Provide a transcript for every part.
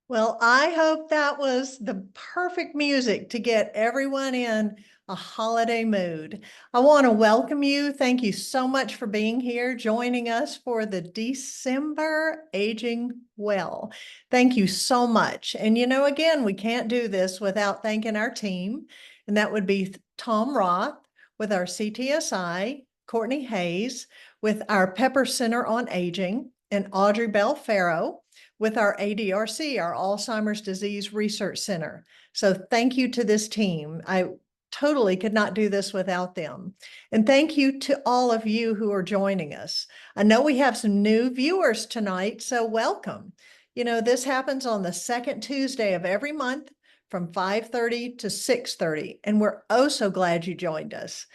Well, I hope that was the perfect music to get everyone in a holiday mood. I want to welcome you. Thank you so much for being here, joining us for the December Aging Well. Thank you so much. And again, we can't do this without thanking our team, and that would be Tom Roth with our CTSI, Courtney Hayes with our Pepper Center on Aging, and Audrey Bell Farrow with our ADRC, our Alzheimer's Disease Research Center. So thank you to this team. I totally could not do this without them. And thank you to all of you who are joining us. I know we have some new viewers tonight, so welcome. This happens on the second Tuesday of every month from 5:30 to 6:30, and we're oh so glad you joined us.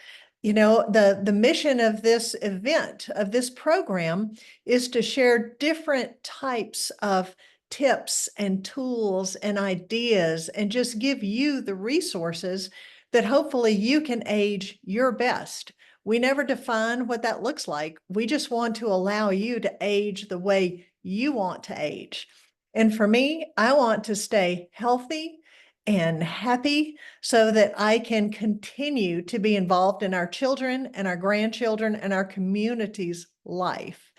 The mission of this event, of this program, is to share different types of tips and tools and ideas and just give you the resources that hopefully you can age your best. We never define what that looks like. We just want to allow you to age the way you want to age. And for me, I want to stay healthy and happy so that I can continue to be involved in our children and our grandchildren and our community's life.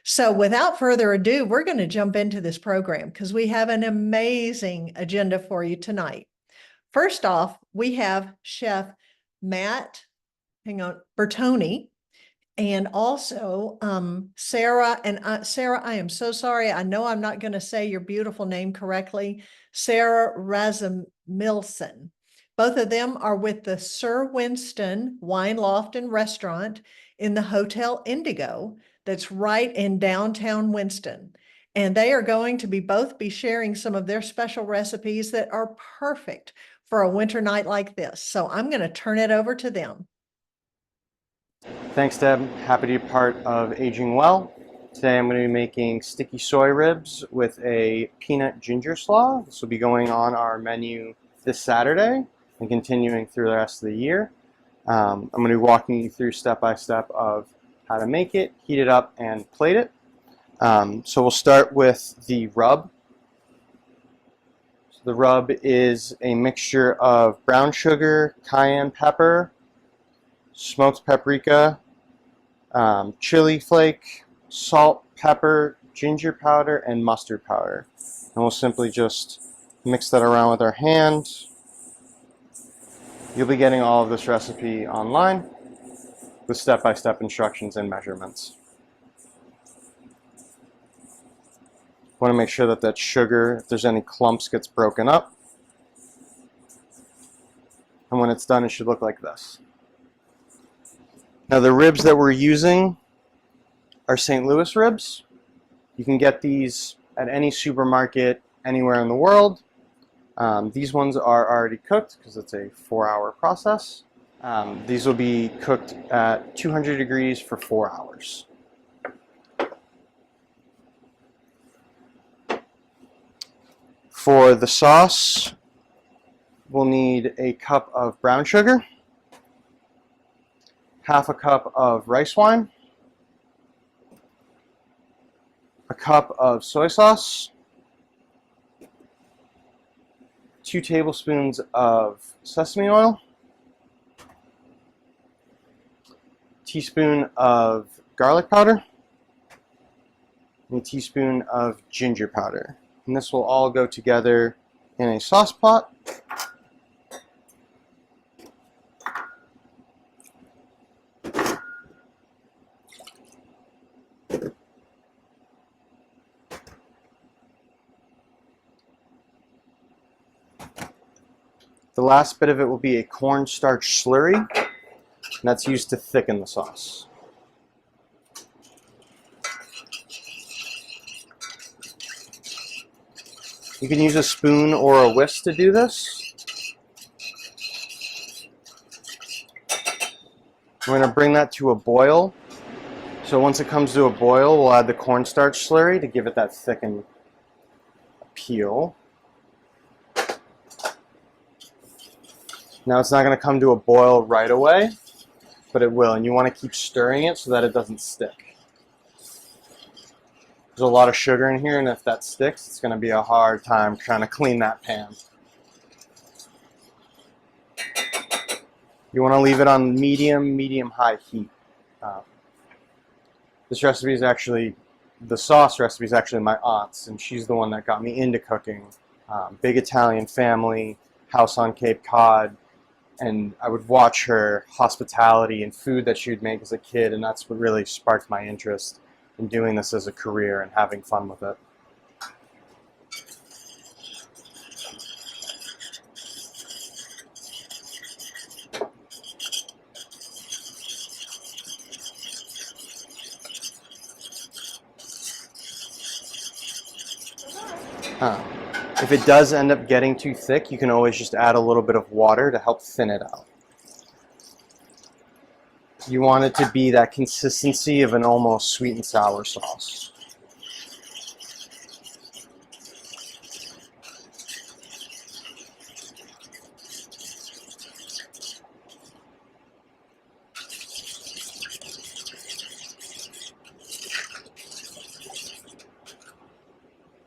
So without further ado, we're going to jump into this program because we have an amazing agenda for you tonight. First off, we have Chef Matt, Bertoni, and also Sarah. And Sarah, I am so sorry. I know I'm not going to say your beautiful name correctly. Sarah Razumilson. Both of them are with the Sir Winston Wine Loft and Restaurant in the Hotel Indigo that's right in downtown Winston. And they are going to both be sharing some of their special recipes that are perfect for a winter night like this. So I'm going to turn it over to them. Thanks, Deb. Happy to be part of Aging Well. Today I'm going to be making sticky soy ribs with a peanut ginger slaw. This will be going on our menu this Saturday and continuing through the rest of the year. I'm going to be walking you through step by step of how to make it, heat it up, and plate it. So we'll start with the rub. So the rub is a mixture of brown sugar, cayenne pepper, smoked paprika, chili flake, salt, pepper, ginger powder, and mustard powder. And we'll simply just mix that around with our hand. You'll be getting all of this recipe online with step-by-step instructions and measurements. Want to make sure that that sugar, if there's any clumps, gets broken up. And when it's done, it should look like this. Now the ribs that we're using are St. Louis ribs. You can get these at any supermarket anywhere in the world. These ones are already cooked because it's a 4-hour process. These will be cooked at 200 degrees for 4 hours. For the sauce, we'll need a cup of brown sugar, half a cup of rice wine, a cup of soy sauce, 2 tablespoons of sesame oil, teaspoon of garlic powder, and a teaspoon of ginger powder. And this will all go together in a sauce pot. The last bit of it will be a cornstarch slurry, and that's used to thicken the sauce. You can use a spoon or a whisk to do this. We're going to bring that to a boil. So once it comes to a boil, we'll add the cornstarch slurry to give it that thickened appeal. Now it's not going to come to a boil right away, but it will, and you want to keep stirring it so that it doesn't stick. There's a lot of sugar in here, and if that sticks, it's going to be a hard time trying to clean that pan. You want to leave it on medium-high heat. This recipe is actually, the sauce recipe is actually my aunt's, and she's the one that got me into cooking. Big Italian family, house on Cape Cod, and I would watch her hospitality and food that she would make as a kid, and that's what really sparked my interest in doing this as a career and having fun with it. If it does end up getting too thick, you can always just add a little bit of water to help thin it out. You want it to be that consistency of an almost sweet and sour sauce.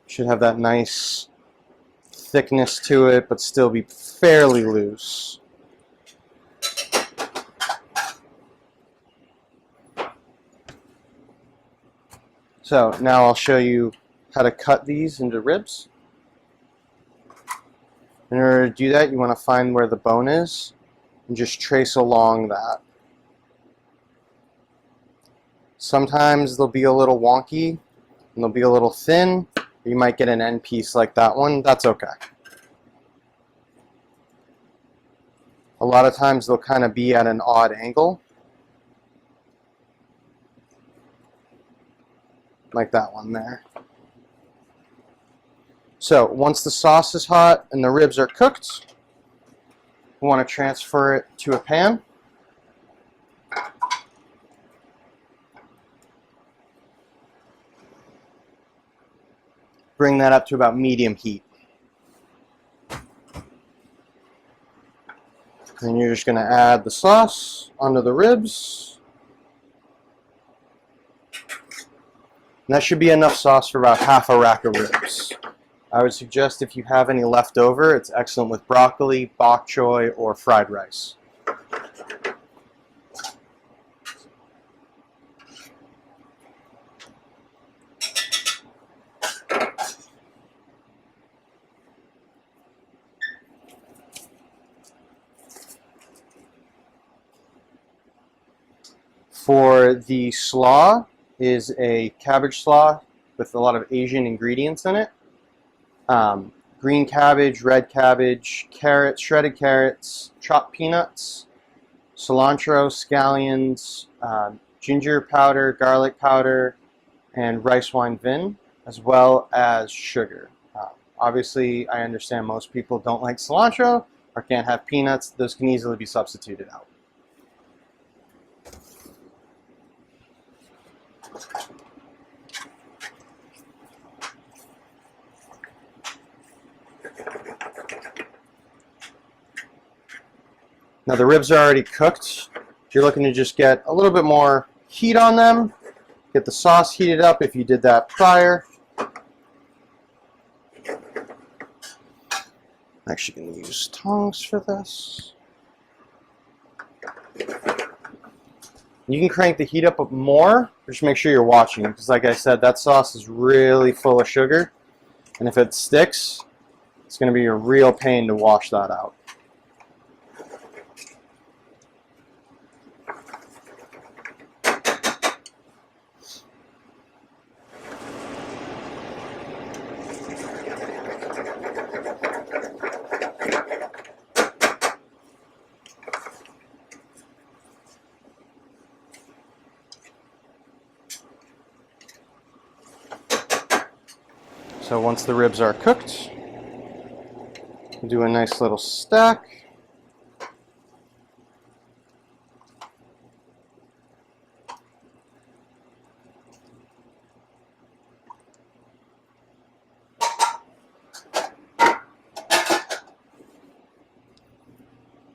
Should have that nice thickness to it, but still be fairly loose. So now I'll show you how to cut these into ribs. In order to do that, you want to find where the bone is and just trace along that. Sometimes they'll be a little wonky and they'll be a little thin. You might get an end piece like that one. That's okay. A lot of times they'll kind of be at an odd angle. Like that one there. So once the sauce is hot and the ribs are cooked, we want to transfer it to a pan. Bring that up to about medium heat. And you're just going to add the sauce onto the ribs. And that should be enough sauce for about half a rack of ribs. I would suggest if you have any left over, it's excellent with broccoli, bok choy, or fried rice. For the slaw is a cabbage slaw with a lot of Asian ingredients in it. Green cabbage, red cabbage, carrots, shredded carrots, chopped peanuts, cilantro, scallions, ginger powder, garlic powder, and rice wine vin, as well as sugar. Obviously, I understand most people don't like cilantro or can't have peanuts. Those can easily be substituted out. Now the ribs are already cooked. You're looking to just get a little bit more heat on them. Get the sauce heated up if you did that prior. I'm actually going to use tongs for this. You can crank the heat up more, but just make sure you're watching it, because like I said, that sauce is really full of sugar, and if it sticks, it's going to be a real pain to wash that out. So once the ribs are cooked, do a nice little stack.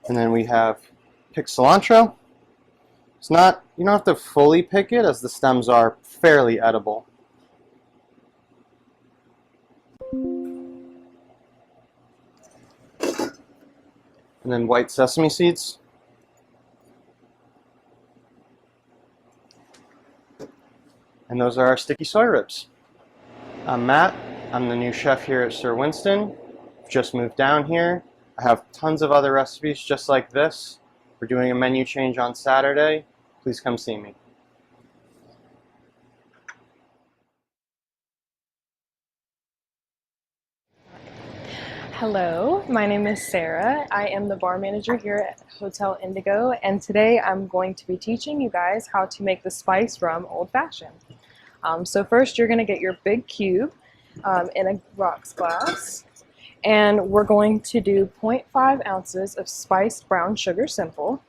And then we have picked cilantro. It's not, you don't have to fully pick it, as the stems are fairly edible. and then white sesame seeds. And those are our sticky soy ribs. I'm Matt. I'm the new chef here at Sir Winston. Just moved down here. I have tons of other recipes just like this. We're doing a menu change on Saturday. Please come see me. Hello, my name is Sarah. I am the bar manager here at Hotel Indigo, and today I'm going to be teaching you guys how to make the spiced rum old fashioned. So first you're going to get your big cube in a rocks glass, and we're going to do 0.5 ounces of spiced brown sugar simple.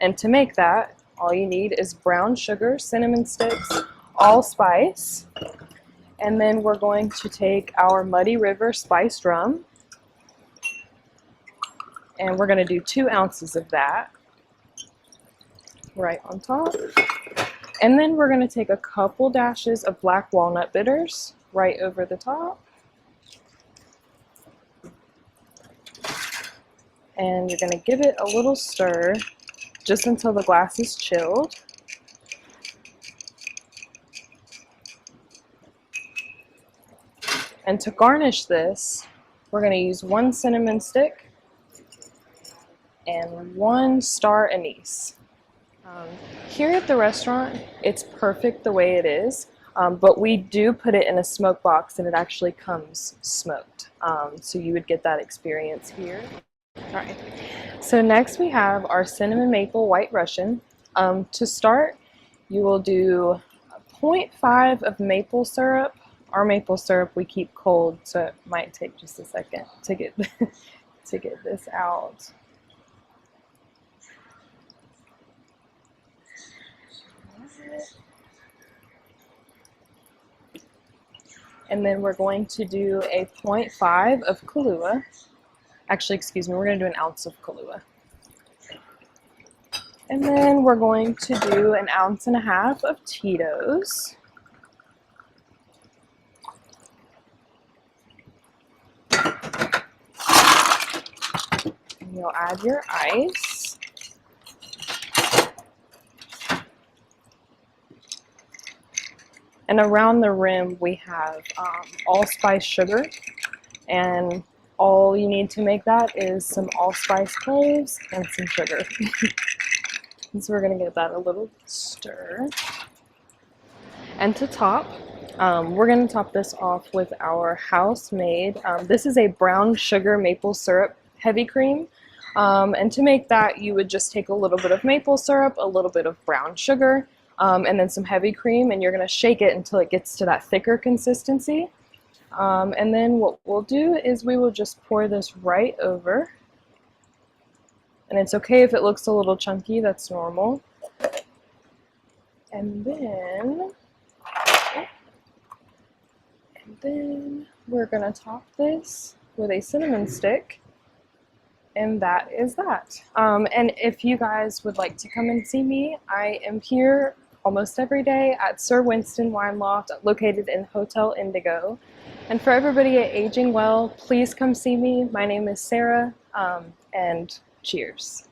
And to make that, all you need is brown sugar, cinnamon sticks, allspice. And then we're going to take our Muddy River spiced rum, and we're going to do 2 ounces of that right on top. And then we're going to take a couple dashes of black walnut bitters right over the top. And you're going to give it a little stir just until the glass is chilled. And to garnish this, we're going to use 1 cinnamon stick and 1 star anise. Here at the restaurant, it's perfect the way it is, but we do put it in a smoke box and it actually comes smoked. So you would get that experience here. All right. So next we have our cinnamon maple white Russian. To start, you will do 0.5 of maple syrup. Our maple syrup we keep cold, so it might take just a second to get to get this out. And then we're going to do a 0.5 of Kahlua. Actually, excuse me, we're going to do an ounce of Kahlua. And then we're going to do 1.5 ounces of Tito's. And you'll add your ice. And around the rim we have allspice sugar, and all you need to make that is some allspice cloves and some sugar. And so we're going to give that a little stir. And to top, we're going to top this off with our house-made, this is a brown sugar maple syrup heavy cream. And to make that, you would just take a little bit of maple syrup, a little bit of brown sugar, and then some heavy cream, and you're going to shake it until it gets to that thicker consistency. And then what we'll do is we will just pour this right over. And it's okay if it looks a little chunky, that's normal. And then we're going to top this with a cinnamon stick. And that is that. And if you guys would like to come and see me, I am here almost every day at Sir Winston Wine Loft, located in Hotel Indigo. And for everybody at AgingWell, please come see me. My name is Sarah, and cheers.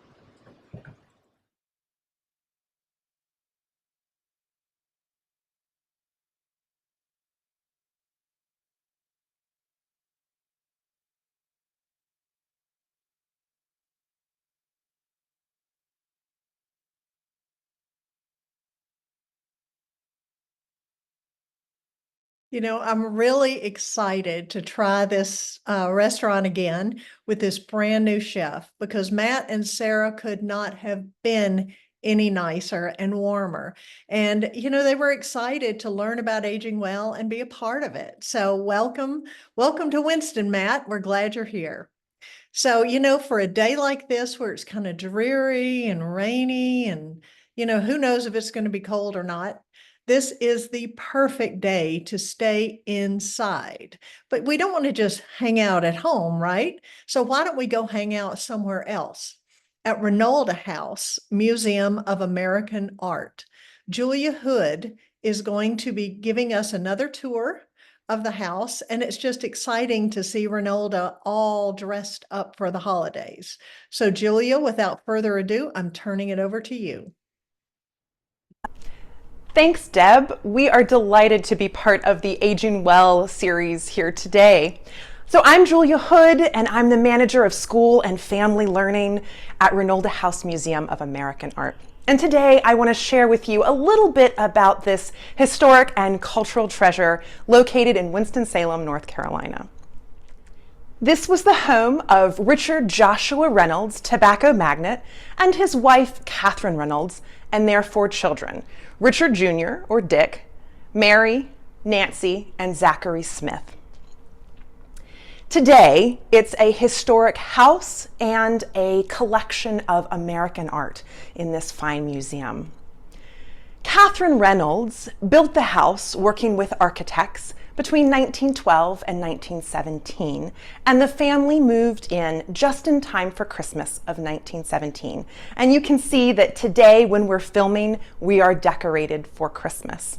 You know, I'm really excited to try this restaurant again with this brand new chef, because Matt and Sarah could not have been any nicer and warmer. And, you know, they were excited to learn about aging well and be a part of it. So welcome to Winston, Matt. We're glad you're here. So, you know, for a day like this where it's kind of dreary and rainy and, you know, who knows if it's going to be cold or not, this is the perfect day to stay inside. But we don't want to just hang out at home, right? So why don't we go hang out somewhere else? At Reynolda House, Museum of American Art. Julia Hood is going to be giving us another tour of the house, and it's just exciting to see Reynolda all dressed up for the holidays. So Julia, without further ado, I'm turning it over to you. Thanks, Deb. We are delighted to be part of the Aging Well series here today. So I'm Julia Hood, and I'm the manager of school and family learning at Reynolda House Museum of American Art. And today I want to share with you a little bit about this historic and cultural treasure located in Winston-Salem, North Carolina. This was the home of Richard Joshua Reynolds, tobacco magnate, and his wife, Catherine Reynolds, and their 4 children, Richard Jr., or Dick, Mary, Nancy, and Zachary Smith. Today, it's a historic house and a collection of American art in this fine museum. Catherine Reynolds built the house working with architects between 1912 and 1917, and the family moved in just in time for Christmas of 1917. And you can see that today, when we're filming, we are decorated for Christmas.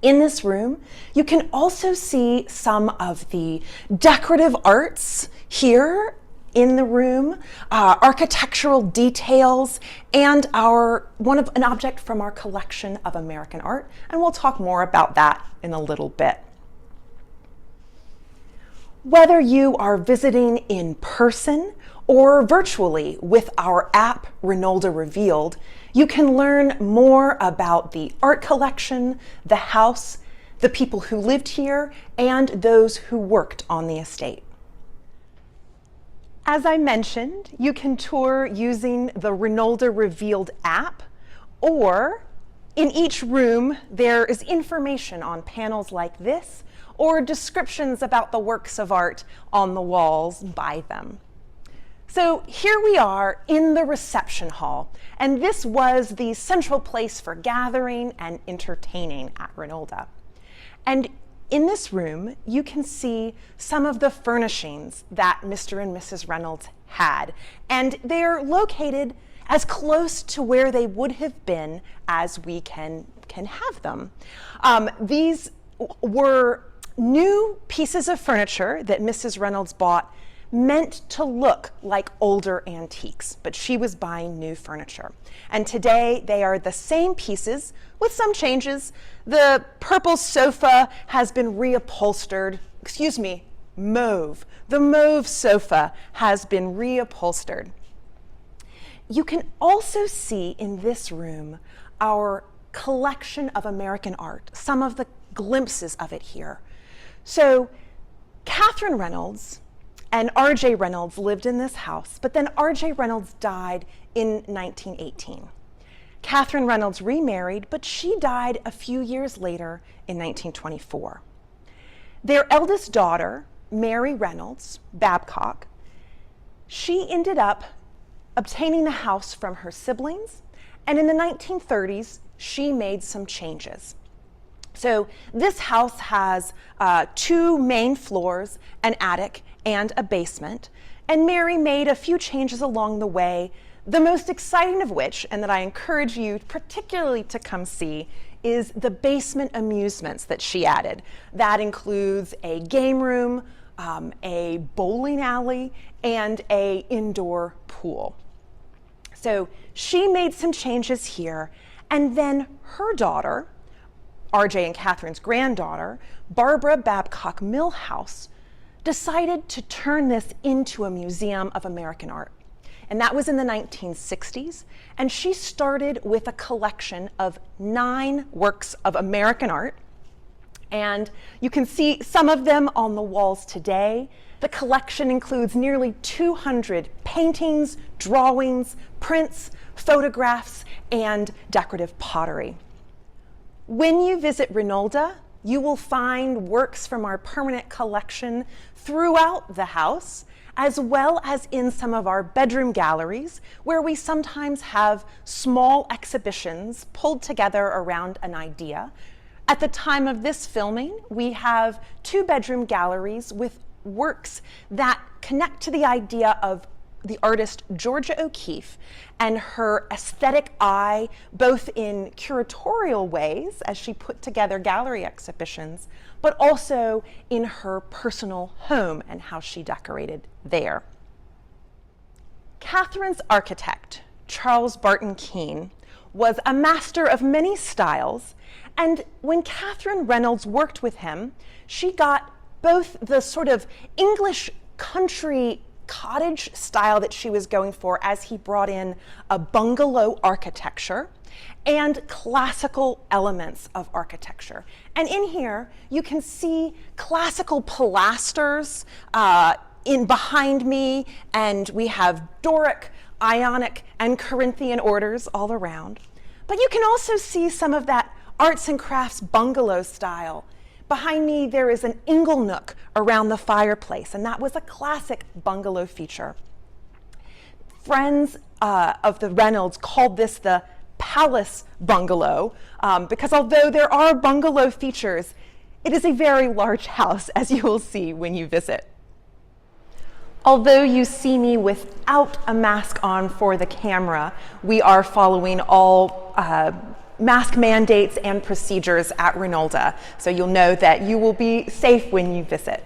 In this room, you can also see some of the decorative arts here in the room, architectural details, and an object from our collection of American art, and we'll talk more about that in a little bit. Whether you are visiting in person or virtually with our app, Reynolda Revealed, you can learn more about the art collection, the house, the people who lived here, and those who worked on the estate. As I mentioned, you can tour using the Reynolda Revealed app, or in each room there is information on panels like this, or descriptions about the works of art on the walls by them. So here we are in the reception hall, and this was the central place for gathering and entertaining at Reynolda. And in this room, you can see some of the furnishings that Mr. and Mrs. Reynolds had, and they're located as close to where they would have been as we can have them. These were new pieces of furniture that Mrs. Reynolds bought, meant to look like older antiques, but she was buying new furniture. And today they are the same pieces with some changes. The purple sofa has been reupholstered, mauve. The mauve sofa has been reupholstered. You can also see in this room our collection of American art, some of the glimpses of it here. So Catherine Reynolds and R.J. Reynolds lived in this house, but then R.J. Reynolds died in 1918. Catherine Reynolds remarried, but she died a few years later in 1924. Their eldest daughter, Mary Reynolds Babcock, she ended up obtaining the house from her siblings, and in the 1930s, she made some changes. So this house has 2 main floors, an attic, and a basement, and Mary made a few changes along the way, the most exciting of which, and that I encourage you particularly to come see, is the basement amusements that she added. That includes a game room, a bowling alley, and an indoor pool. So she made some changes here, and then her daughter, R.J. and Catherine's granddaughter, Barbara Babcock Millhouse, decided to turn this into a museum of American art. And that was in the 1960s. And she started with a collection of 9 works of American art. And you can see some of them on the walls today. The collection includes nearly 200 paintings, drawings, prints, photographs, and decorative pottery. When you visit Reynolda, you will find works from our permanent collection throughout the house, as well as in some of our bedroom galleries, where we sometimes have small exhibitions pulled together around an idea. At the time of this filming, we have 2 bedroom galleries with works that connect to the idea of the artist Georgia O'Keeffe and her aesthetic eye, both in curatorial ways as she put together gallery exhibitions, but also in her personal home and how she decorated there. Catherine's architect, Charles Barton Keene, was a master of many styles, and when Catherine Reynolds worked with him, she got both the sort of English country cottage style that she was going for as he brought in a bungalow architecture and classical elements of architecture. And in here, you can see classical pilasters in behind me, and we have Doric, Ionic, and Corinthian orders all around. But you can also see some of that arts and crafts bungalow style. Behind me, there is an ingle nook around the fireplace, and that was a classic bungalow feature. Friends of the Reynolds called this the palace bungalow, because although there are bungalow features, it is a very large house, as you will see when you visit. Although you see me without a mask on for the camera, we are following all mask mandates and procedures at Reynolda, so you'll know that you will be safe when you visit.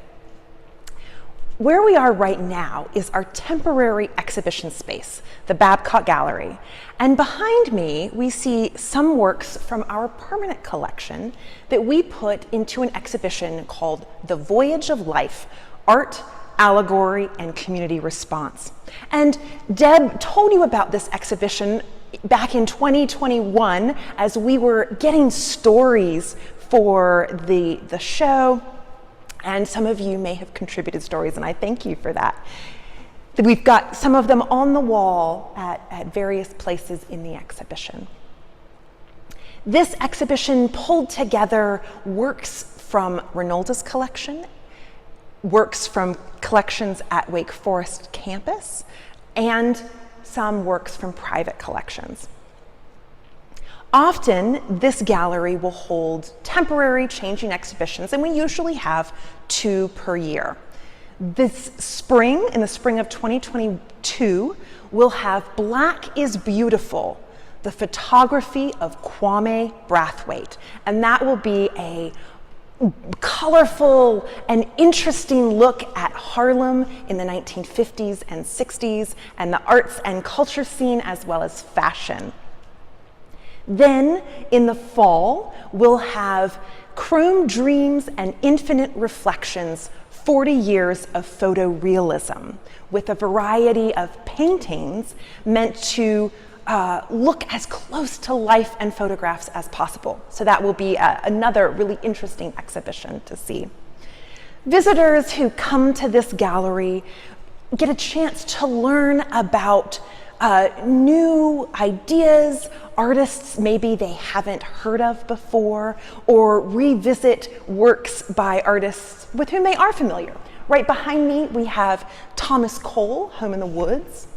Where we are right now is our temporary exhibition space, the Babcock Gallery. And behind me, we see some works from our permanent collection that we put into an exhibition called The Voyage of Life, Art, Allegory, and Community Response. And Deb told you about this exhibition back in 2021 as we were getting stories for the show, and some of you may have contributed stories, and I thank you for that. We've got some of them on the wall at various places in the exhibition. This exhibition pulled together works from Reynolda's collection, works from collections at Wake Forest campus, and some works from private collections. Often, this gallery will hold temporary changing exhibitions, and we usually have 2 per year. This spring, in the spring of 2022, we'll have Black is Beautiful, the photography of Kwame Brathwaite, and that will be a colorful and interesting look at Harlem in the 1950s and 60s and the arts and culture scene as well as fashion. Then in the fall, we'll have Chrome Dreams and Infinite Reflections, 40 years of photorealism, with a variety of paintings meant to look as close to life and photographs as possible. So that will be another really interesting exhibition to see. Visitors who come to this gallery get a chance to learn about new ideas, artists maybe they haven't heard of before, or revisit works by artists with whom they are familiar. Right behind me, we have Thomas Cole, Home in the Woods,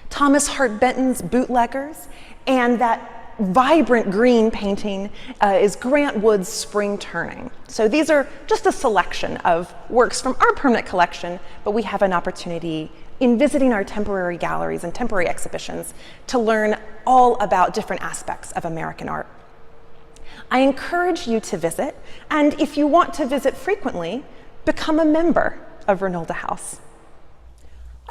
Thomas Hart Benton's Bootleggers, and that vibrant green painting is Grant Wood's Spring Turning. So these are just a selection of works from our permanent collection, but we have an opportunity in visiting our temporary galleries and temporary exhibitions to learn all about different aspects of American art. I encourage you to visit, and if you want to visit frequently, become a member of Reynolda House.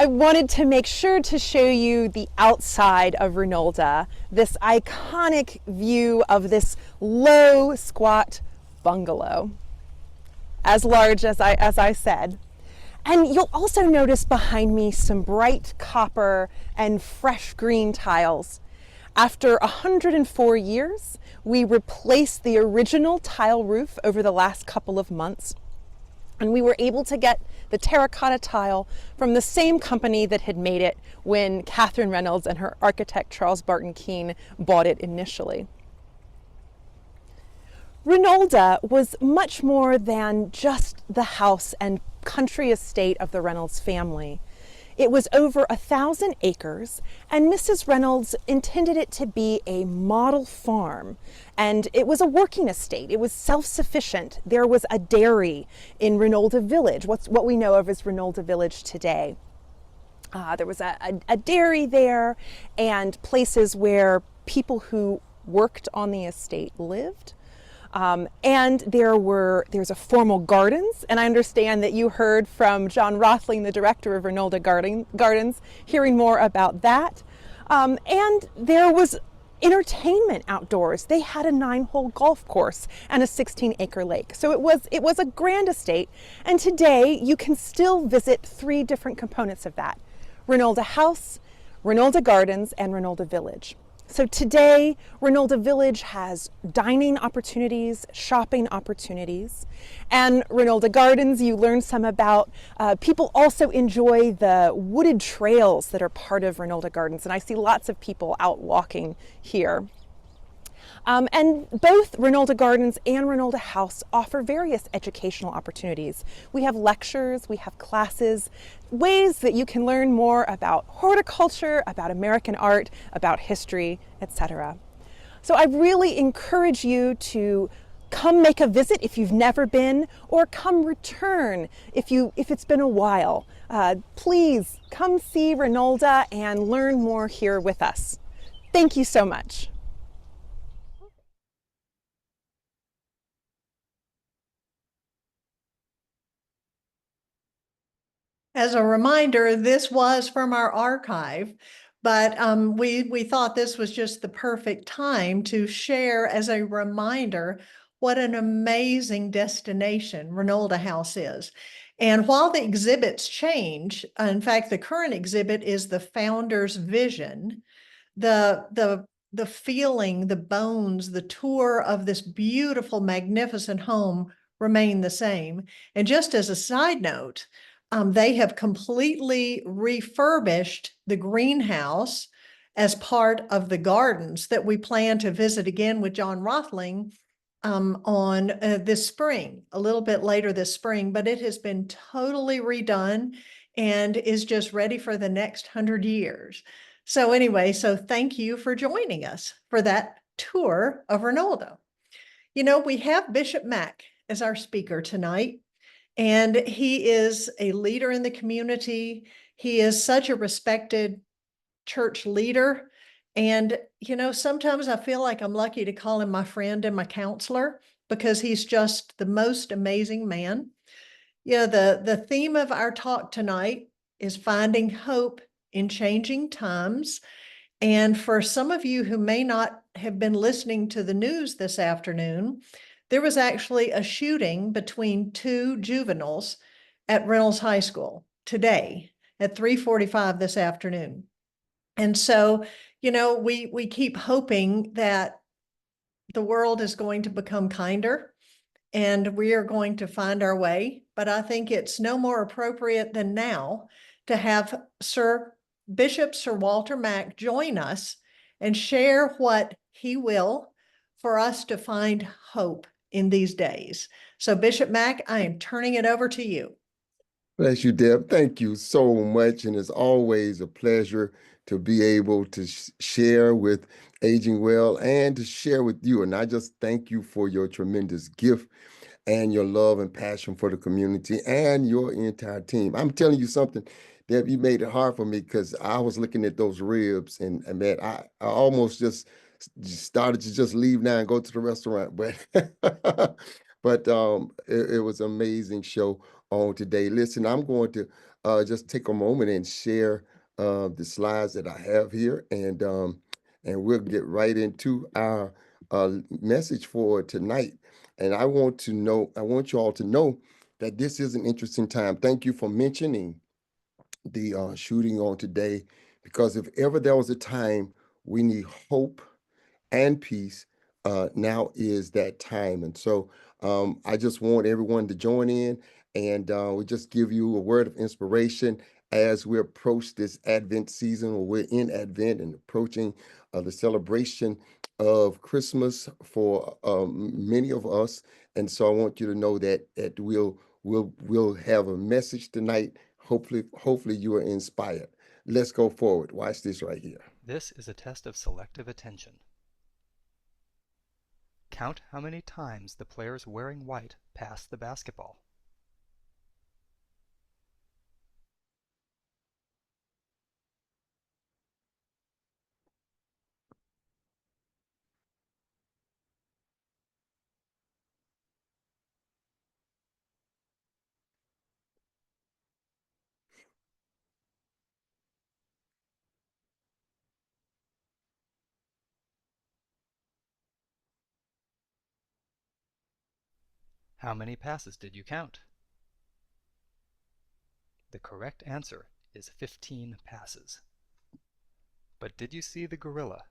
I wanted to make sure to show you the outside of Reynolda, this iconic view of this low, squat bungalow, as large as I said. And you'll also notice behind me some bright copper and fresh green tiles. After 104 years, we replaced the original tile roof over the last couple of months, and we were able to get the terracotta tile from the same company that had made it when Catherine Reynolds and her architect Charles Barton Keene bought it initially. Reynolda was much more than just the house and country estate of the Reynolds family. It was over 1,000 acres, and Mrs. Reynolds intended it to be a model farm. And it was a working estate. It was self-sufficient. There was a dairy in Reynolda Village, what we know of as Reynolda Village today. There was a dairy there and places where people who worked on the estate lived. And there's a formal gardens, and I understand that you heard from John Rothling, the director of Reynolda Gardens, hearing more about that. And there was entertainment outdoors. They had a 9-hole golf course and a 16-acre lake. So it was a grand estate. And today you can still visit 3 different components of that: Reynolda House, Reynolda Gardens, and Reynolda Village. So today, Reynolda Village has dining opportunities, shopping opportunities, and Reynolda Gardens, you learn some about. People also enjoy the wooded trails that are part of Reynolda Gardens, and I see lots of people out walking here. And both Reynolda Gardens and Reynolda House offer various educational opportunities. We have lectures, we have classes, ways that you can learn more about horticulture, about American art, about history, etc. So I really encourage you to come make a visit if you've never been, or come return if it's been a while. Please come see Reynolda and learn more here with us. Thank you so much. As a reminder, this was from our archive, but we thought this was just the perfect time to share as a reminder what an amazing destination Reynolda House is. And while the exhibits change, in fact, the current exhibit is the founder's vision, the feeling, the bones, the tour of this beautiful, magnificent home remain the same. And just as a side note, they have completely refurbished the greenhouse as part of the gardens that we plan to visit again with John Rothling on this spring, a little bit later this spring, but it has been totally redone and is just ready for the next 100 years. So anyway, so thank you for joining us for that tour of Reynolda. You know, we have Bishop Mack as our speaker tonight. And he is a leader in the community. He is such a respected church leader. And, you know, sometimes I feel like I'm lucky to call him my friend and my counselor because he's just the most amazing man. Yeah, the theme of our talk tonight is finding hope in changing times. And for some of you who may not have been listening to the news this afternoon, there was actually a shooting between 2 juveniles at Reynolds High School today at 3:45 this afternoon. And so, you know, we keep hoping that the world is going to become kinder and we are going to find our way. But I think it's no more appropriate than now to have Bishop Sir Walter Mack join us and share what he will for us to find hope in these days. So Bishop Mack, I am turning it over to you. Bless you, Deb. Thank you so much. And it's always a pleasure to be able to share with Aging Well and to share with you. And I just thank you for your tremendous gift and your love and passion for the community and your entire team. I'm telling you something, Deb, you made it hard for me because I was looking at those ribs and man, I almost just started to just leave now and go to the restaurant. But it was an amazing show on today. Listen, I'm going to just take a moment and share the slides that I have here, and we'll get right into our message for tonight. And I want you all to know that this is an interesting time. Thank you for mentioning the shooting on today, because if ever there was a time we need hope and peace, now is that time. And so I just want everyone to join in, and we just give you a word of inspiration as we approach this Advent season, or we're in Advent and approaching the celebration of Christmas for many of us. And so I want you to know that we'll have a message tonight. Hopefully you are inspired. Let's go forward. Watch this right here. This is a test of selective attention. Count how many times the players wearing white pass the basketball. How many passes did you count? The correct answer is 15 passes. But did you see the gorilla?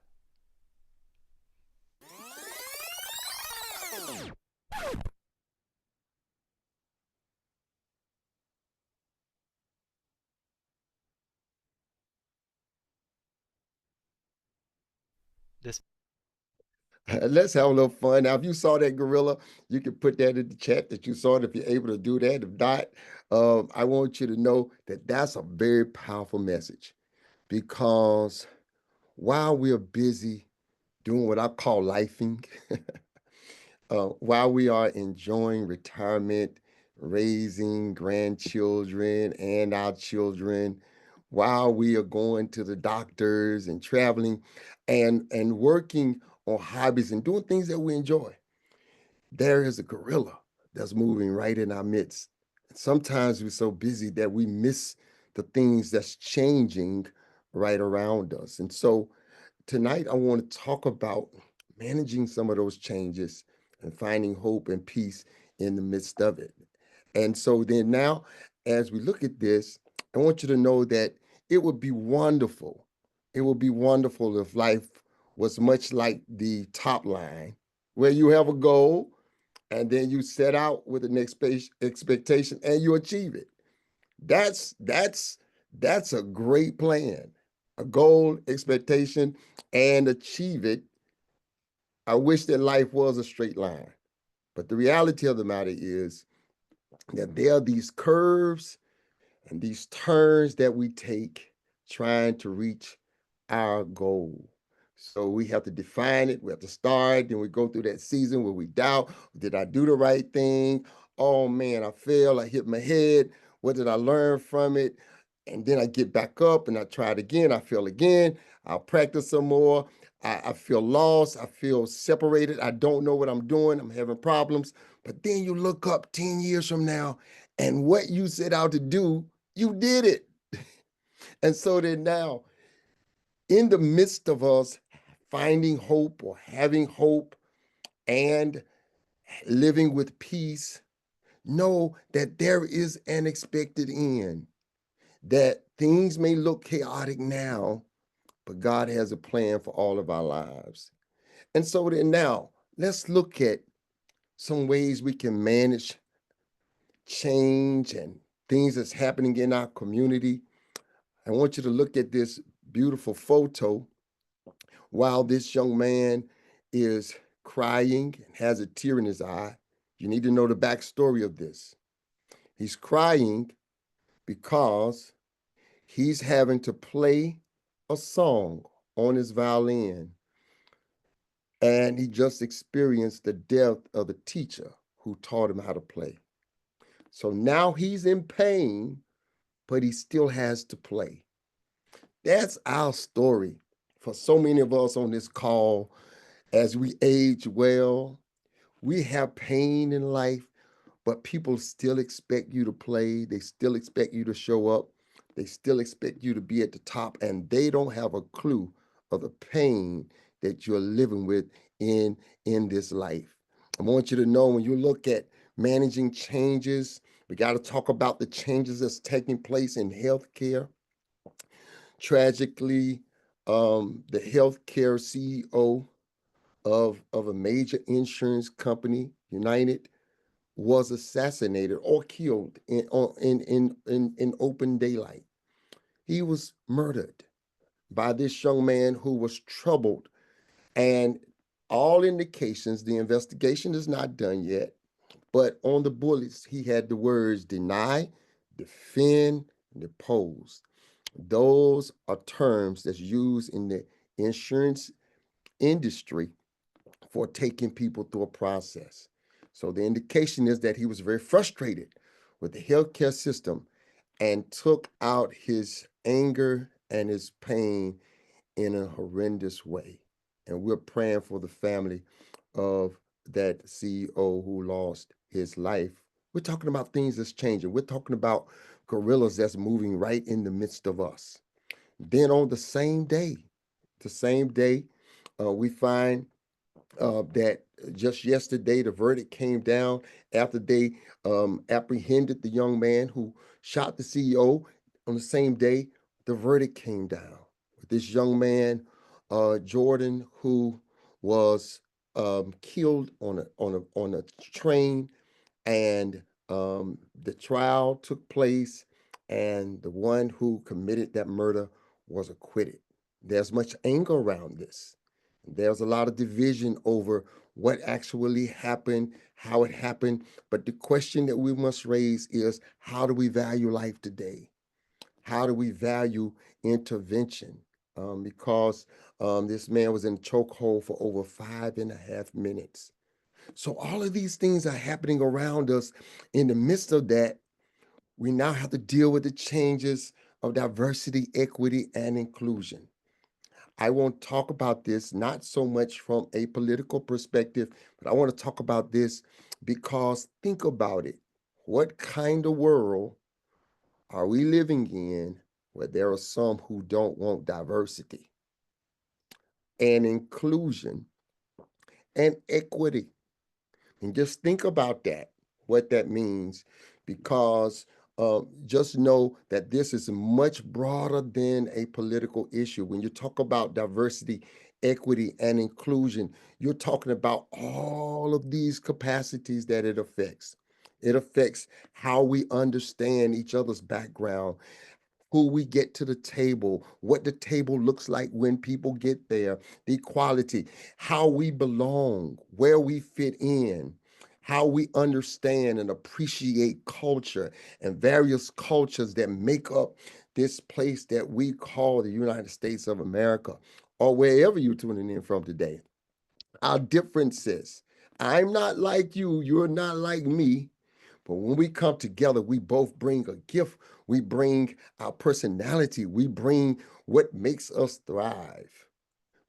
This Let's have a little fun. Now, if you saw that gorilla, you can put that in the chat that you saw it if you're able to do that. If not, I want you to know that that's a very powerful message, because while we're busy doing what I call lifing, while we are enjoying retirement, raising grandchildren and our children, while we are going to the doctors and traveling and working on hobbies and doing things that we enjoy, there is a gorilla that's moving right in our midst. Sometimes we're so busy that we miss the things that's changing right around us. And so tonight, I want to talk about managing some of those changes and finding hope and peace in the midst of it. And so then now, as we look at this, I want you to know that it would be wonderful. It would be wonderful if life was much like the top line, where you have a goal and then you set out with an expectation and you achieve it. That's a great plan. A goal, expectation, and achieve it. I wish that life was a straight line. But the reality of the matter is that there are these curves and these turns that we take trying to reach our goal. So we have to define it. We have to start. Then we go through that season where we doubt, did I do the right thing? Oh man, I failed. I hit my head. What did I learn from it? And then I get back up and I try it again. I fail again. I'll practice some more. I feel lost. I feel separated. I don't know what I'm doing. I'm having problems. But then you look up 10 years from now and what you set out to do, you did it. And so then now, in the midst of us finding hope or having hope and living with peace, know that there is an expected end, that things may look chaotic now, but God has a plan for all of our lives. And so then now, let's look at some ways we can manage change and things that's happening in our community. I want you to look at this beautiful photo while this young man is crying and has a tear in his eye. You need to know the backstory of this. He's crying because he's having to play a song on his violin, and he just experienced the death of the teacher who taught him how to play. So now he's in pain, but he still has to play. That's our story for so many of us on this call. As we age well, we have pain in life, but people still expect you to play. They still expect you to show up. They still expect you to be at the top, and they don't have a clue of the pain that you're living with in this life. I want you to know, when you look at managing changes, we got to talk about the changes that's taking place in healthcare. Tragically, the healthcare CEO of a major insurance company, United, was assassinated or killed in open daylight. He was murdered by this young man who was troubled. And all indications, the investigation is not done yet, but on the bullets, he had the words deny, defend, and depose. Those are terms that's used in the insurance industry for taking people through a process. So the indication is that he was very frustrated with the healthcare system and took out his anger and his pain in a horrendous way. And we're praying for the family of that CEO who lost his life. We're talking about things that's changing. We're talking about gorillas that's moving right in the midst of us. Then on the same day, we find that just yesterday, the verdict came down after they apprehended the young man who shot the CEO. On the same day, the verdict came down with this young man, Jordan, who was killed on a train, and the trial took place, and the one who committed that murder was acquitted. There's much anger around this. There's a lot of division over what actually happened, how it happened. But the question that we must raise is, how do we value life today? How do we value intervention? Because this man was in a chokehold for over 5.5 minutes. So all of these things are happening around us. In the midst of that, we now have to deal with the changes of diversity, equity, and inclusion. I won't talk about this not so much from a political perspective, but I want to talk about this because think about it. What kind of world are we living in where there are some who don't want diversity and inclusion and equity? And just think about that, what that means, because just know that this is much broader than a political issue. When you talk about diversity, equity, and inclusion, you're talking about all of these capacities that it affects. It affects how we understand each other's background, who we get to the table, what the table looks like when people get there, the equality, how we belong, where we fit in, how we understand and appreciate culture and various cultures that make up this place that we call the United States of America, or wherever you're tuning in from today. Our differences. I'm not like you, you're not like me. But when we come together, we both bring a gift. We bring our personality. We bring what makes us thrive.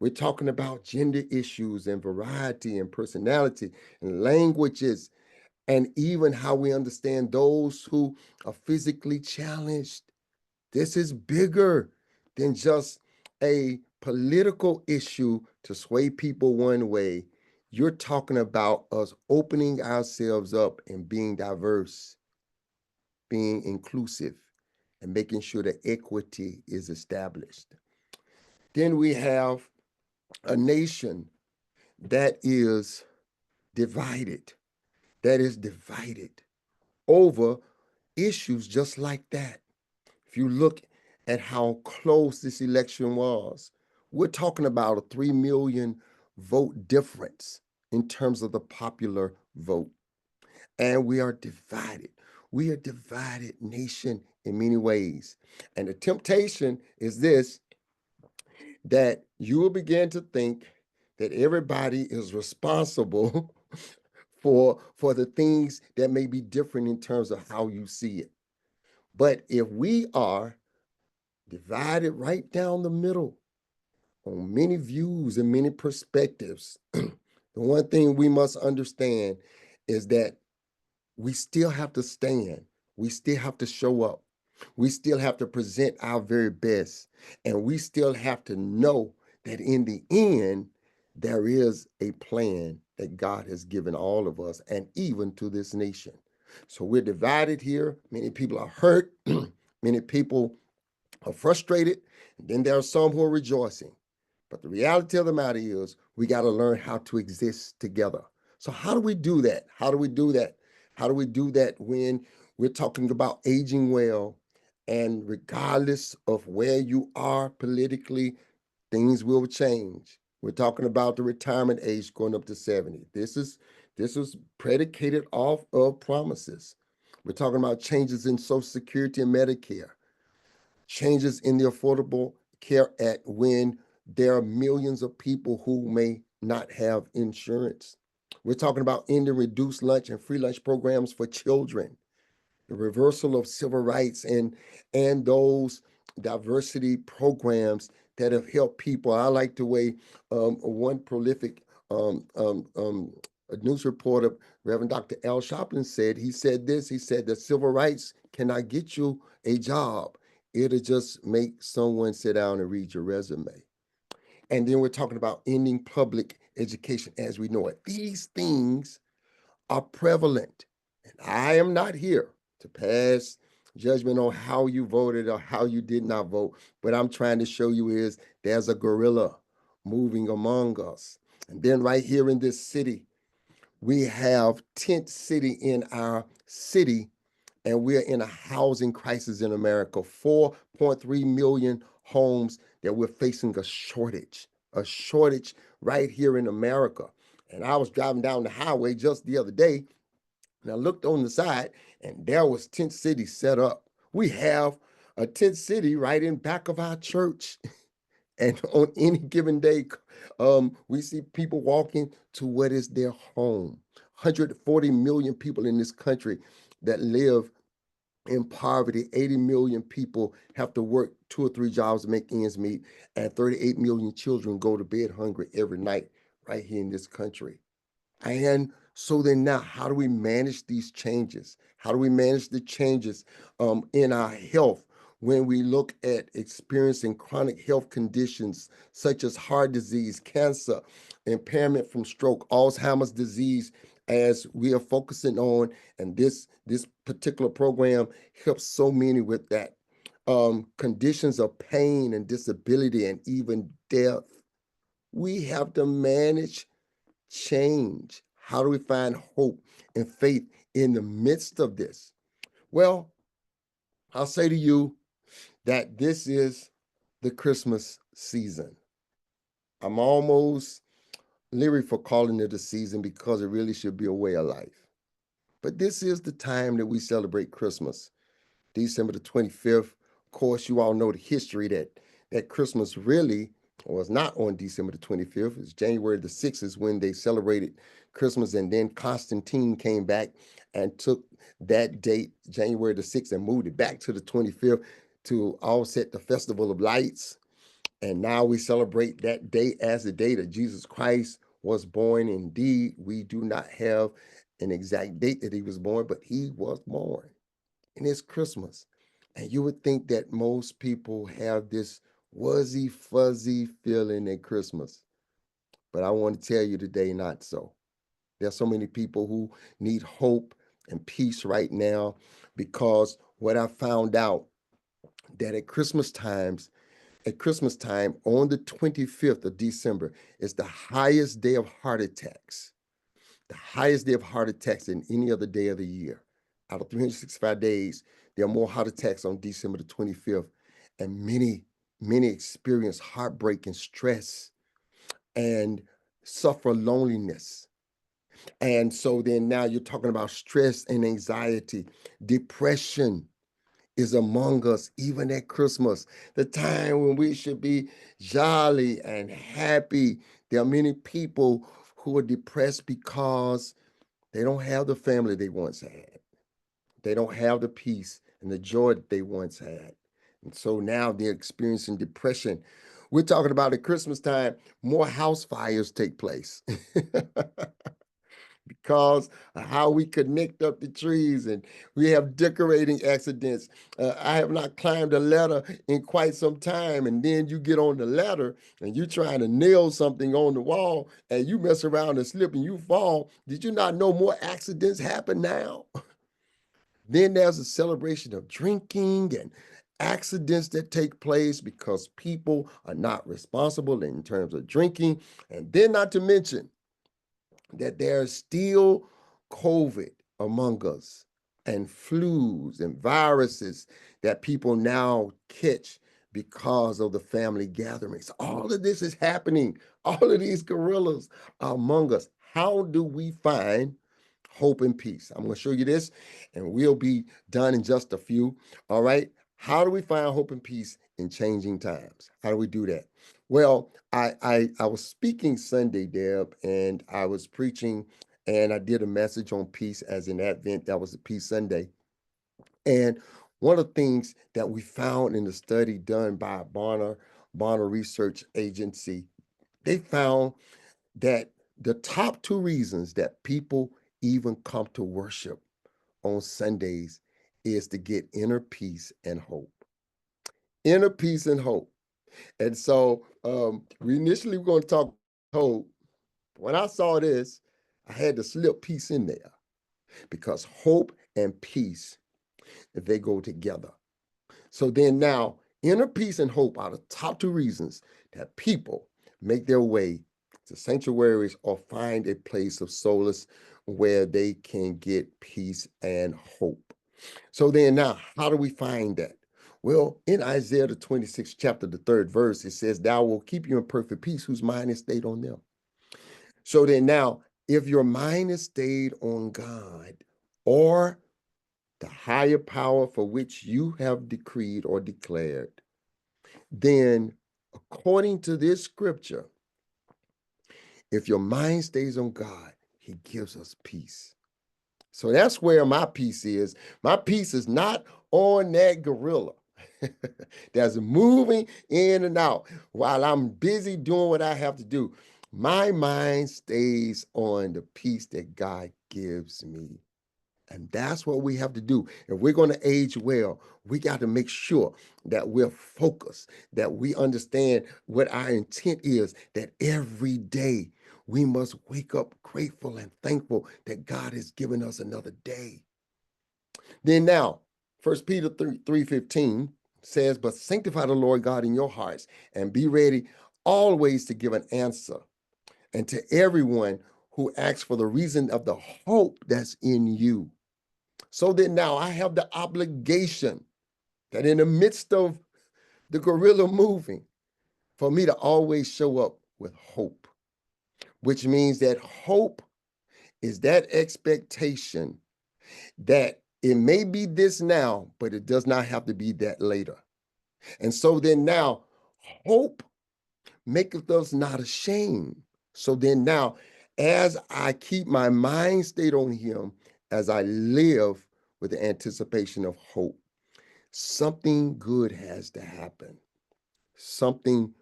We're talking about gender issues and variety and personality and languages, and even how we understand those who are physically challenged. This is bigger than just a political issue to sway people one way. You're talking about us opening ourselves up and being diverse, being inclusive, and making sure that equity is established. Then we have a nation that is divided, over issues just like that. If you look at how close this election was, we're talking about a 3 million vote difference in terms of the popular vote. And we are divided. We are a divided nation in many ways. And the temptation is this, that you will begin to think that everybody is responsible for the things that may be different in terms of how you see it. But if we are divided right down the middle on many views and many perspectives, the one thing we must understand is that we still have to stand. We still have to show up. We still have to present our very best. And we still have to know that in the end, there is a plan that God has given all of us and even to this nation. So we're divided here. Many people are hurt. Many people are frustrated. And then there are some who are rejoicing. But the reality of the matter is, we got to learn how to exist together. So how do we do that? How do we do that? How do we do that when we're talking about aging well? And regardless of where you are politically, things will change. We're talking about the retirement age going up to 70. This was predicated off of promises. We're talking about changes in Social Security and Medicare, changes in the Affordable Care Act when there are millions of people who may not have insurance. We're talking about ending reduced lunch and free lunch programs for children, the reversal of civil rights and those diversity programs that have helped people. I like the way one prolific news reporter, Reverend Dr. Al Sharpton, said. He said this. He said that civil rights cannot get you a job. It'll just make someone sit down and read your resume. And then we're talking about ending public education as we know it. These things are prevalent. And I am not here to pass judgment on how you voted or how you did not vote. What I'm trying to show you is there's a gorilla moving among us. And then right here in this city, we have tent city in our city, and we're in a housing crisis in America. 4.3 million homes that we're facing a shortage right here in America. And I was driving down the highway just the other day, and I looked on the side, and there was tent city set up. We have a tent city right in back of our church. And on any given day, we see people walking to what is their home. 140 million people in this country that live in poverty. 80 million people have to work 2 or 3 jobs to make ends meet. And 38 million children go to bed hungry every night right here in this country. And so then now, how do we manage these changes? How do we manage the changes in our health when we look at experiencing chronic health conditions such as heart disease, cancer, impairment from stroke, Alzheimer's disease, as we are focusing on, and this particular program helps so many with that. Conditions of pain and disability and even death. We have to manage change. How do we find hope and faith in the midst of this? Well, I'll say to you that this is the Christmas season. I'm almost leery for calling it a season because it really should be a way of life. But this is the time that we celebrate Christmas, December the 25th. Of course, you all know the history that Christmas really was not on December the 25th. It's January the 6th is when they celebrated Christmas, and then Constantine came back and took that date, January the 6th, and moved it back to the 25th to offset the Festival of Lights. And now we celebrate that day as the day that Jesus Christ was born. Indeed, we do not have an exact date that he was born, but he was born. And it's Christmas. And you would think that most people have this wuzzy, fuzzy feeling at Christmas. But I want to tell you today, not so. There's so many people who need hope and peace right now, because what I found out that at Christmas time on the 25th of December is the highest day of heart attacks. The highest day of heart attacks than any other day of the year. Out of 365 days, there are more heart attacks on December the 25th. And many experience heartbreak and stress and suffer loneliness. And so then now you're talking about stress and anxiety. Depression is among us, even at Christmas, the time when we should be jolly and happy. There are many people who are depressed because they don't have the family they once had. They don't have the peace and the joy that they once had. And so now they're experiencing depression. We're talking about at Christmas time, more house fires take place because of how we connect up the trees, and we have decorating accidents. I have not climbed a ladder in quite some time, and then you get on the ladder and you're trying to nail something on the wall and you mess around and slip and you fall. Did you not know more accidents happen now? Then there's a celebration of drinking and accidents that take place because people are not responsible in terms of drinking. And then not to mention that there's still COVID among us, and flus and viruses that people now catch because of the family gatherings. All of this is happening. All of these gorillas are among us. How do we find hope and peace? I'm going to show you this, and we'll be done in just a few. All right. How do we find hope and peace in changing times? How do we do that? Well, I was speaking Sunday, Deb, and I was preaching, and I did a message on peace as an Advent. That was a Peace Sunday. And one of the things that we found in the study done by Barna Research Agency, they found that the top 2 reasons that people even come to worship on Sundays is to get inner peace and hope. Inner peace and hope. And so we initially were going to talk hope, When I saw this, I had to slip peace in there because hope and peace, they go together. So then now, inner peace and hope are the top two reasons that people make their way to sanctuaries or find a place of solace where they can get peace and hope. So then now, how do we find that? Well, in Isaiah the 26th chapter, the 3rd verse, it says, "Thou will keep you in perfect peace whose mind is stayed on them." So then now, if your mind is stayed on God or the higher power for which you have decreed or declared, then according to this scripture, if your mind stays on God, he gives us peace. So that's where my peace is. My peace is not on that gorilla that's moving in and out while I'm busy doing what I have to do. My mind stays on the peace that God gives me. And that's what we have to do. If we're going to age well, we got to make sure that we're focused, that we understand what our intent is, that every day we must wake up grateful and thankful that God has given us another day. Then now, 1 Peter 3:15 says, "But sanctify the Lord God in your hearts and be ready always to give an answer. And to everyone who asks for the reason of the hope that's in you." So then now I have the obligation that in the midst of the gorilla moving, for me to always show up with hope, which means that hope is that expectation that it may be this now, but it does not have to be that later. And so then now, hope maketh us not ashamed. So then now, as I keep my mind stayed on him, as I live with the anticipation of hope, something good has to happen. Something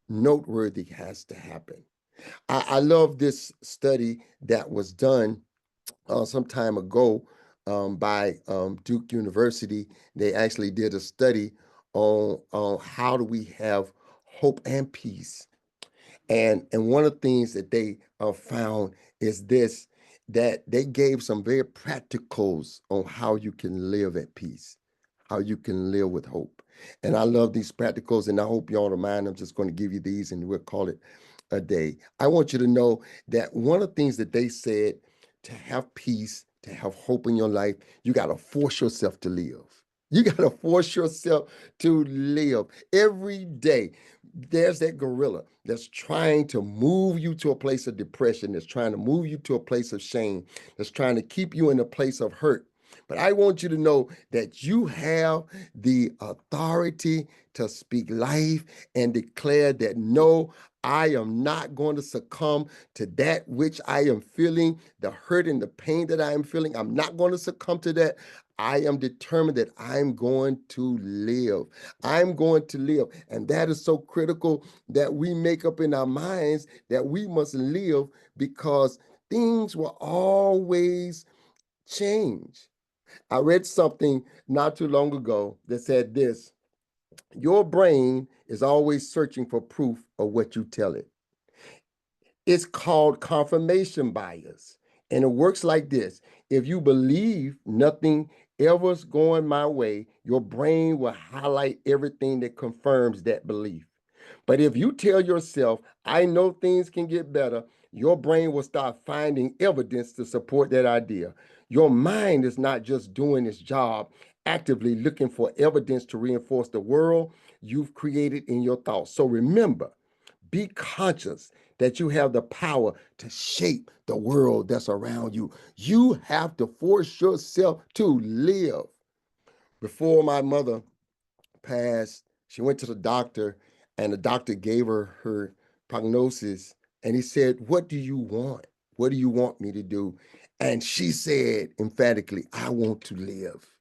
noteworthy has to happen. I love this study that was done some time ago by Duke University. They actually did a study on how do we have hope and peace. And one of the things that they found is this, that they gave some very practicals on how you can live at peace, how you can live with hope. And I love these practicals, and I hope you all don't mind. I'm just going to give you these and we'll call it a day. I want you to know that one of the things that they said, to have peace, to have hope in your life, you got to force yourself to live. You got to force yourself to live every day. There's that gorilla that's trying to move you to a place of depression, that's trying to move you to a place of shame, that's trying to keep you in a place of hurt. But I want you to know that you have the authority to speak life and declare that no, I am not going to succumb to that which I am feeling, the hurt and the pain that I am feeling. I'm not going to succumb to that. I am determined that I'm going to live. I'm going to live. And that is so critical that we make up in our minds that we must live, because things will always change. I read something not too long ago that said this: your brain is always searching for proof of what you tell it. It's called confirmation bias. And it works like this: if you believe nothing ever's going my way, your brain will highlight everything that confirms that belief. But if you tell yourself, I know things can get better, your brain will start finding evidence to support that idea. Your mind is not just doing its job, actively looking for evidence to reinforce the world you've created in your thoughts. So remember, be conscious that you have the power to shape the world that's around you. You have to force yourself to live. Before my mother passed, she went to the doctor, and the doctor gave her her prognosis. And he said, "What do you want? What do you want me to do?" And she said emphatically, "I want to live."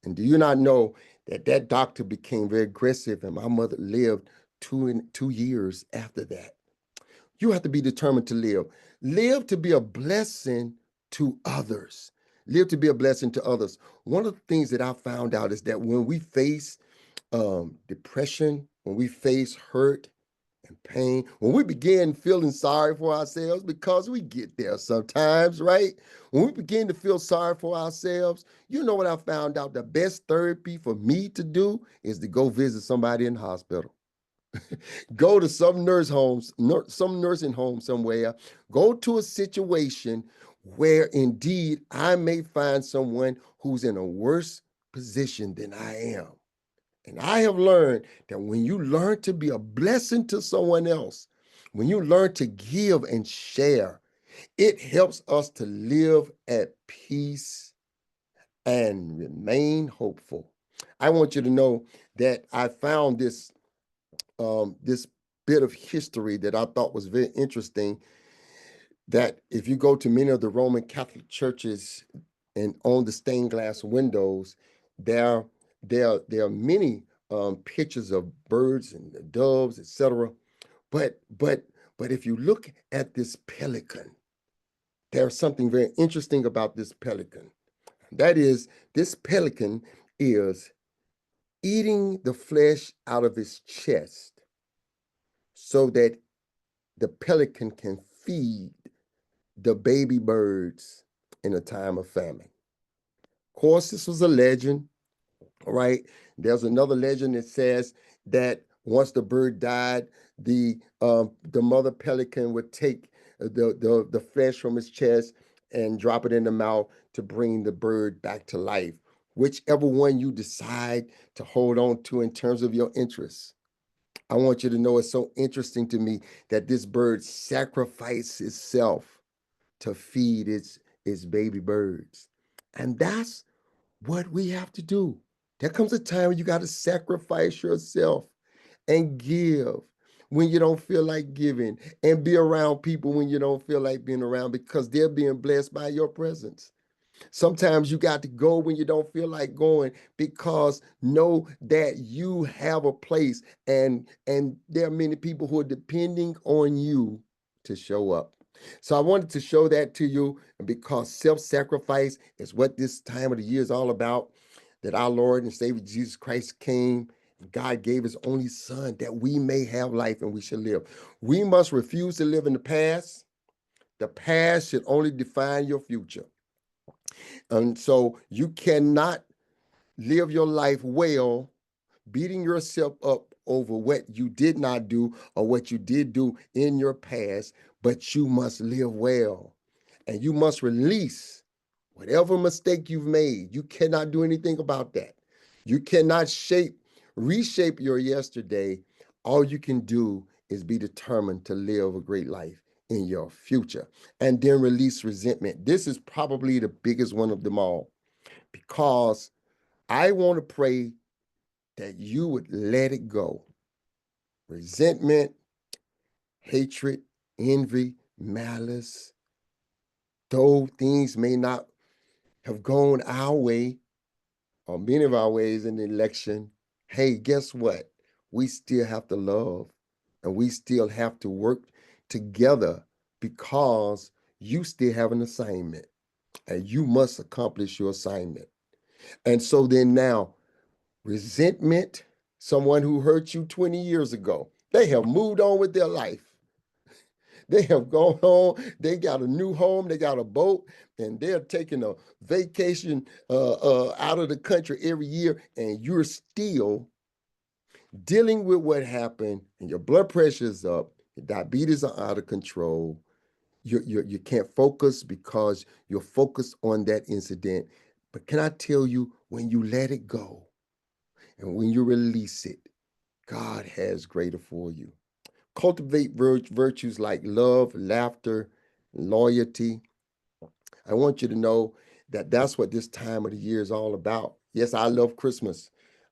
And do you not know that that doctor became very aggressive, and my mother lived 2 years after that? You have to be determined to live. Live to be a blessing to others. Live to be a blessing to others. One of the things that I found out is that when we face depression, when we face hurt, and pain, when we begin feeling sorry for ourselves, because we get there sometimes, right? When we begin to feel sorry for ourselves, you know what I found out? The best therapy for me to do is to go visit somebody in the hospital. Go to some some nursing home somewhere. Go to a situation where indeed I may find someone who's in a worse position than I am. And I have learned that when you learn to be a blessing to someone else, when you learn to give and share, it helps us to live at peace and remain hopeful. I want you to know that I found this bit of history that I thought was very interesting. That if you go to many of the Roman Catholic churches and on the stained glass windows, there there are many pictures of birds and doves, etc. But but but if you look at this pelican, there's something very interesting about this pelican. That is, this pelican is eating the flesh out of his chest so that the pelican can feed the baby birds in a time of famine. Of course, this was a legend, right? There's another legend that says that once the bird died, the mother pelican would take the flesh from his chest and drop it in the mouth to bring the bird back to life. Whichever one you decide to hold on to in terms of your interests. I want you to know it's so interesting to me that this bird sacrificed itself to feed its baby birds. And that's what we have to do. There comes a time when you got to sacrifice yourself and give when you don't feel like giving, and be around people when you don't feel like being around, because they're being blessed by your presence. Sometimes you got to go when you don't feel like going, because know that you have a place, and there are many people who are depending on you to show up. So I wanted to show that to you, because self-sacrifice is what this time of the year is all about. That our Lord and Savior Jesus Christ came, and God gave his only son that we may have life and we should live. We must refuse to live in the past. The past should only define your future. And so you cannot live your life well beating yourself up over what you did not do or what you did do in your past, but you must live well. And you must release whatever mistake you've made. You cannot do anything about that. You cannot reshape your yesterday. All you can do is be determined to live a great life in your future. And then release resentment. This is probably the biggest one of them all, because I want to pray that you would let it go. Resentment, hatred, envy, malice, though things may not have gone our way or many of our ways in the election, hey, guess what? We still have to love, and we still have to work together, because you still have an assignment and you must accomplish your assignment. And so then now, resentment, someone who hurt you 20 years ago, they have moved on with their life. They have gone home, they got a new home, they got a boat, and they're taking a vacation out of the country every year, and you're still dealing with what happened, and your blood pressure is up, your diabetes are out of control. You can't focus because you're focused on that incident. But can I tell you, when you let it go and when you release it, God has greater for you. Cultivate virtues like love, laughter, loyalty. I want you to know that that's what this time of the year is all about. Yes, I love Christmas.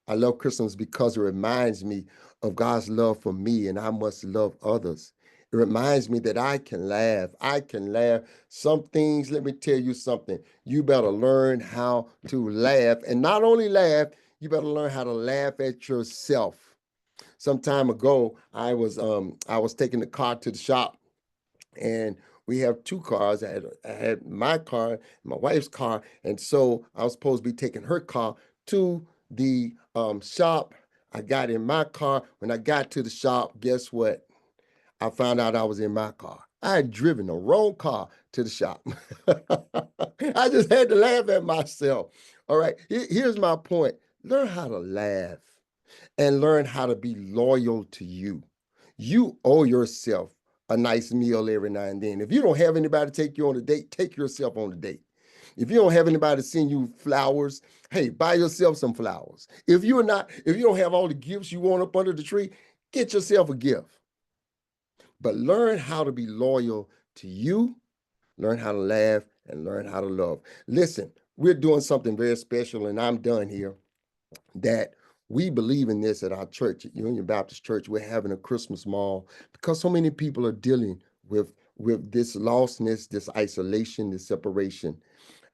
I love Christmas because it reminds me of God's love for me, and I must love others. It reminds me that I can laugh. I can laugh. Some things, let me tell you something. You better learn how to laugh. And not only laugh, you better learn how to laugh at yourself. Some time ago, I was taking the car to the shop, and we have two cars. I had my car, my wife's car, and so I was supposed to be taking her car to the shop. I got in my car. When I got to the shop, guess what? I found out I was in my car. I had driven the wrong car to the shop. I just had to laugh at myself. All right, here's my point. Learn how to laugh and learn how to be loyal to you. You owe yourself a nice meal every now and then. If you don't have anybody to take you on a date, take yourself on a date. If you don't have anybody to send you flowers, hey, buy yourself some flowers. If you don't have all the gifts you want up under the tree, get yourself a gift. But learn how to be loyal to you, learn how to laugh, and learn how to love. Listen, we're doing something very special, and I'm done here, that we believe in this at our church, at Union Baptist Church. We're having a Christmas mall because so many people are dealing with this lostness, this isolation, this separation.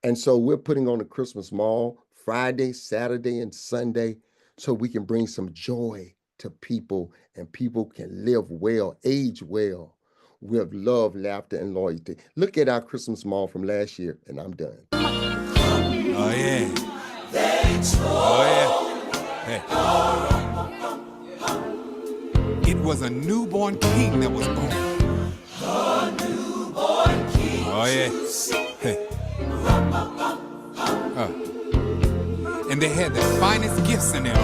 And so we're putting on a Christmas mall Friday, Saturday, and Sunday so we can bring some joy to people and people can live well, age well with love, laughter, and loyalty. Look at our Christmas mall from last year, and I'm done. Oh, yeah. Oh, yeah. Hey. It was a newborn king that was born. A newborn king. Oh, yeah. Hey. And they had the finest gifts in there.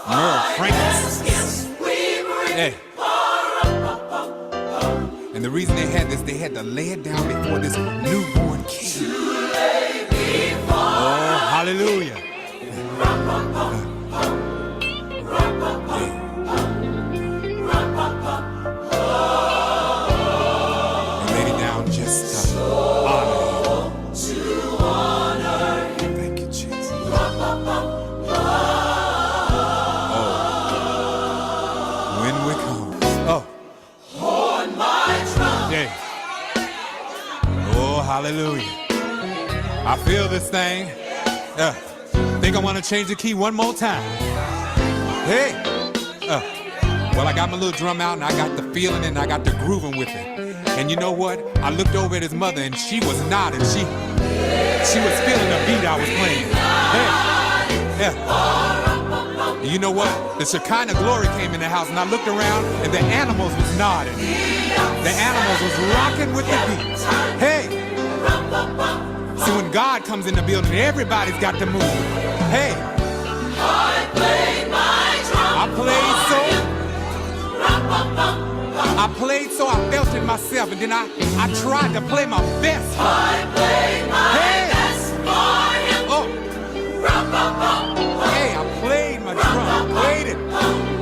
Myrrh, frankincense. Hey. And the reason they had this, they had to lay it down before this newborn king. Oh, hallelujah. They laid it down just to honor him. Thank you, Jesus. Oh, when we come. Oh. On my drum. Yeah. Oh, hallelujah. I feel this thing. Think I want to change the key one more time. Hey. Well, I got my little drum out and I got the feeling and I got the grooving with it. And you know what? I looked over at his mother and she was nodding. She was feeling the beat I was playing. Hey. Yeah. You know what? The Shekinah glory came in the house and I looked around and the animals was nodding. The animals was rocking with the beat. Hey. See, when God comes in the building, everybody's got to move. Hey. I played my drum. I played so I felt it myself, and then I tried to play my best. I played my best for him. Oh. Hey, I played my drum. I played it.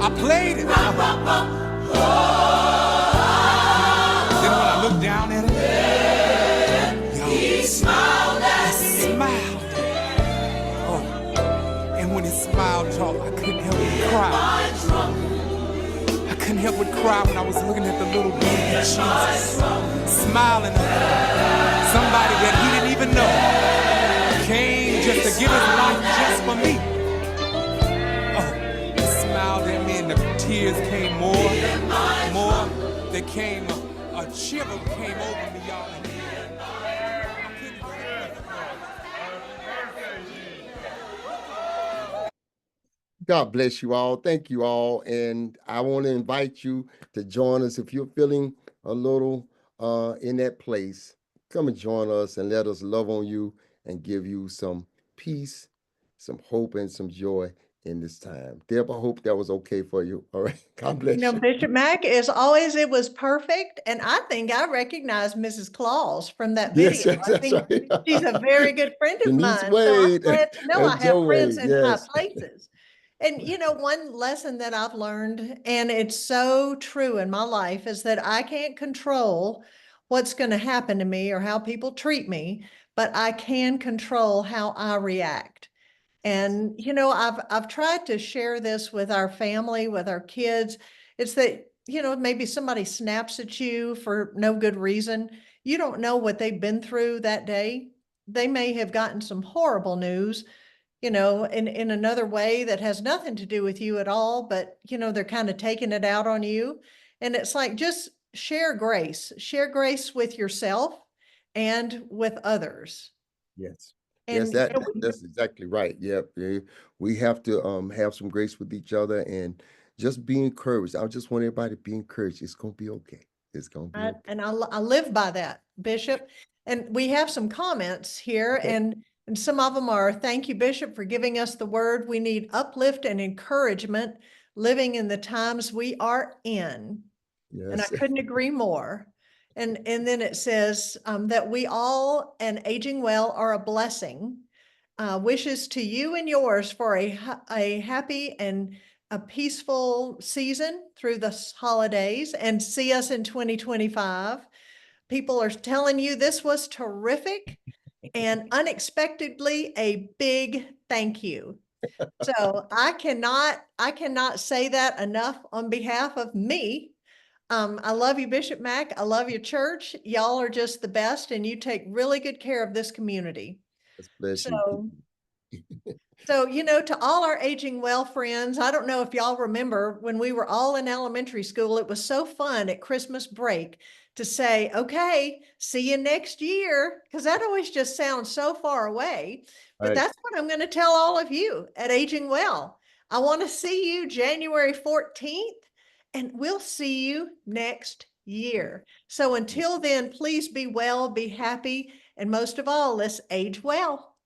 I played it. Then when I looked down at him, he smiled at me. He smiled. Oh. And when he smiled, y'all, I couldn't help but cry. I couldn't help but cry when I was looking at the little baby Jesus smiling at somebody that he didn't even know came just to give his life just for me. Oh, he smiled at me and the tears came more. There came a shiver came over me, y'all. God bless you all. Thank you all. And I want to invite you to join us. If you're feeling a little in that place, come and join us and let us love on you and give you some peace, some hope, and some joy in this time. Deb, I hope that was okay for you. All right. God bless you. Bishop Mack, as always, it was perfect. And I think I recognize Mrs. Claus from that video. Yes, I that's think right. she's a very good friend of Denise mine. Wade So I'm glad to know and I have Joe friends Wade, in high yes. places. And one lesson that I've learned, and it's so true in my life, is that I can't control what's going to happen to me or how people treat me, but I can control how I react. And, I've tried to share this with our family, with our kids. It's that, maybe somebody snaps at you for no good reason. You don't know what they've been through that day. They may have gotten some horrible news, in another way that has nothing to do with you at all, but, they're kind of taking it out on you. And it's like, just share grace with yourself and with others. Yes. And Yes, that's exactly right. Yep. We have to have some grace with each other and just be encouraged. I just want everybody to be encouraged. It's going to be okay. It's going to be okay. And I live by that, Bishop. And we have some comments here, Okay. and some of them are, thank you, Bishop, for giving us the word. We need uplift and encouragement living in the times we are in. And I Yes. couldn't agree more. And then it says that we all and Aging Well are a blessing. Wishes to you and yours for a happy and a peaceful season through the holidays, and see us in 2025. People are telling you this was terrific and unexpectedly a big thank you. So I cannot say that enough on behalf of me. I love you, Bishop Mack. I love your church. Y'all are just the best, and you take really good care of this community. Bless you. So, to all our Aging Well friends, I don't know if y'all remember when we were all in elementary school, it was so fun at Christmas break to say, okay, see you next year, because that always just sounds so far away. But Right. that's what I'm going to tell all of you at Aging Well. I want to see you January 14th, and we'll see you next year. So until then, please be well, be happy, and most of all, let's age well.